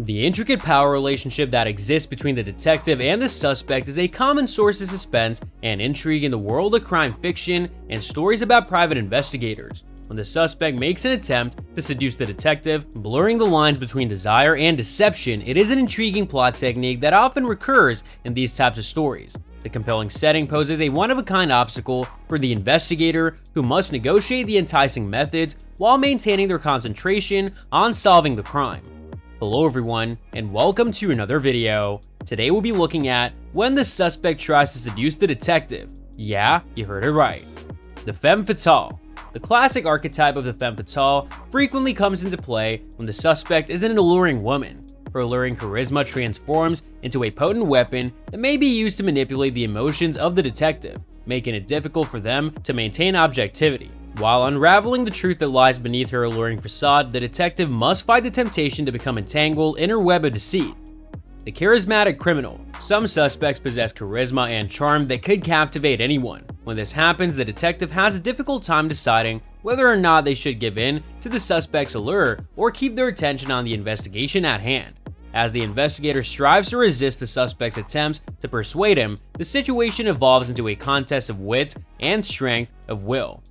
The intricate power relationship that exists between the detective and the suspect is a common source of suspense and intrigue in the world of crime fiction and stories about private investigators. When the suspect makes an attempt to seduce the detective, blurring the lines between desire and deception, it is an intriguing plot technique that often recurs in these types of stories. The compelling setting poses a one-of-a-kind obstacle for the investigator, who must negotiate the enticing methods while maintaining their concentration on solving the crime. Hello everyone, and welcome to another video. Today we'll be looking at when the suspect tries to seduce the detective. Yeah, you heard it right. The femme fatale. The classic archetype of the femme fatale frequently comes into play when the suspect is an alluring woman. Her alluring charisma transforms into a potent weapon that may be used to manipulate the emotions of the detective, making it difficult for them to maintain objectivity. While unraveling the truth that lies beneath her alluring facade, the detective must fight the temptation to become entangled in her web of deceit. The charismatic criminal. Some suspects possess charisma and charm that could captivate anyone. When this happens, the detective has a difficult time deciding whether or not they should give in to the suspect's allure or keep their attention on the investigation at hand. As the investigator strives to resist the suspect's attempts to persuade him, the situation evolves into a contest of wits and strength of will.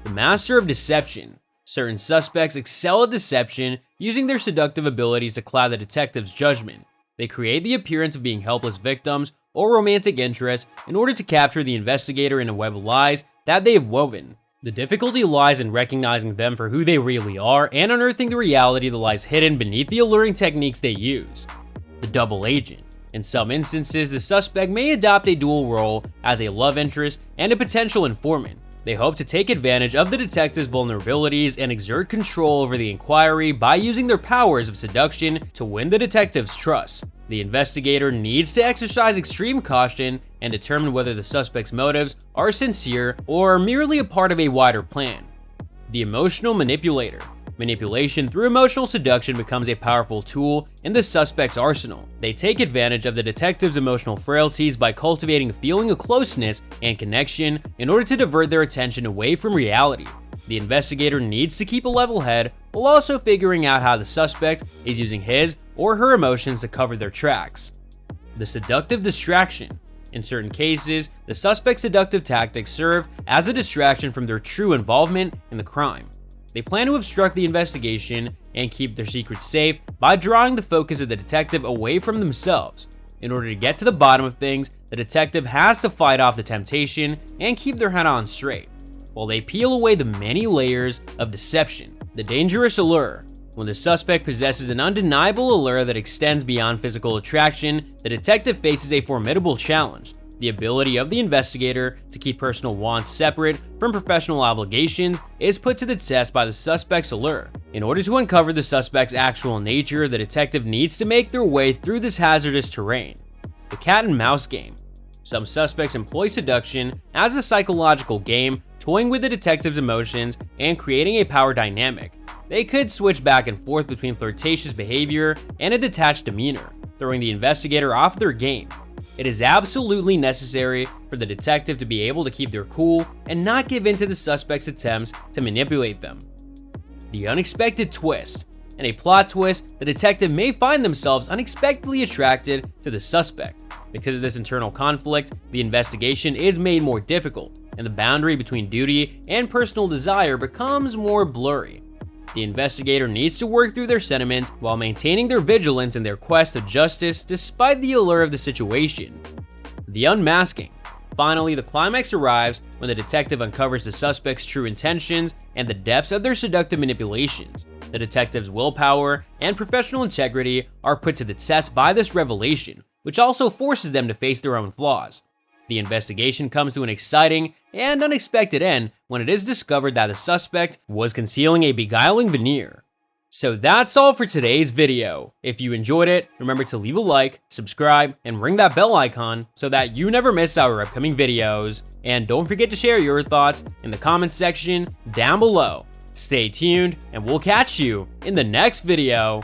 The master of deception. Certain suspects excel at deception, using their seductive abilities to cloud the detective's judgment. They create the appearance of being helpless victims or romantic interests in order to capture the investigator in a web of lies that they have woven. The difficulty lies in recognizing them for who they really are and unearthing the reality that lies hidden beneath the alluring techniques they use. The double agent. In some instances, the suspect may adopt a dual role as a love interest and a potential informant. They hope to take advantage of the detective's vulnerabilities and exert control over the inquiry by using their powers of seduction to win the detective's trust. The investigator needs to exercise extreme caution and determine whether the suspect's motives are sincere or merely a part of a wider plan. The emotional manipulator. Manipulation through emotional seduction becomes a powerful tool in the suspect's arsenal. They take advantage of the detective's emotional frailties by cultivating a feeling of closeness and connection in order to divert their attention away from reality. The investigator needs to keep a level head while also figuring out how the suspect is using his or her emotions to cover their tracks. The seductive distraction. In certain cases, the suspect's seductive tactics serve as a distraction from their true involvement in the crime. They plan to obstruct the investigation and keep their secrets safe by drawing the focus of the detective away from themselves. In order to get to the bottom of things, the detective has to fight off the temptation and keep their head on straight, while they peel away the many layers of deception. The dangerous allure. When the suspect possesses an undeniable allure that extends beyond physical attraction, the detective faces a formidable challenge. The ability of the investigator to keep personal wants separate from professional obligations is put to the test by the suspect's allure. In order to uncover the suspect's actual nature, the detective needs to make their way through this hazardous terrain. The cat and mouse game. Some suspects employ seduction as a psychological game, toying with the detective's emotions and creating a power dynamic. They could switch back and forth between flirtatious behavior and a detached demeanor, throwing the investigator off their game. It is absolutely necessary for the detective to be able to keep their cool and not give in to the suspect's attempts to manipulate them. The unexpected twist. In a plot twist, the detective may find themselves unexpectedly attracted to the suspect. Because of this internal conflict, the investigation is made more difficult, and the boundary between duty and personal desire becomes more blurry. The investigator needs to work through their sentiments while maintaining their vigilance in their quest of justice despite the allure of the situation. The unmasking. Finally, the climax arrives when the detective uncovers the suspect's true intentions and the depths of their seductive manipulations. The detective's willpower and professional integrity are put to the test by this revelation, which also forces them to face their own flaws. The investigation comes to an exciting and unexpected end when it is discovered that the suspect was concealing a beguiling veneer. So that's all for today's video. If you enjoyed it, remember to leave a like, subscribe, and ring that bell icon so that you never miss our upcoming videos. And don't forget to share your thoughts in the comments section down below. Stay tuned, and we'll catch you in the next video.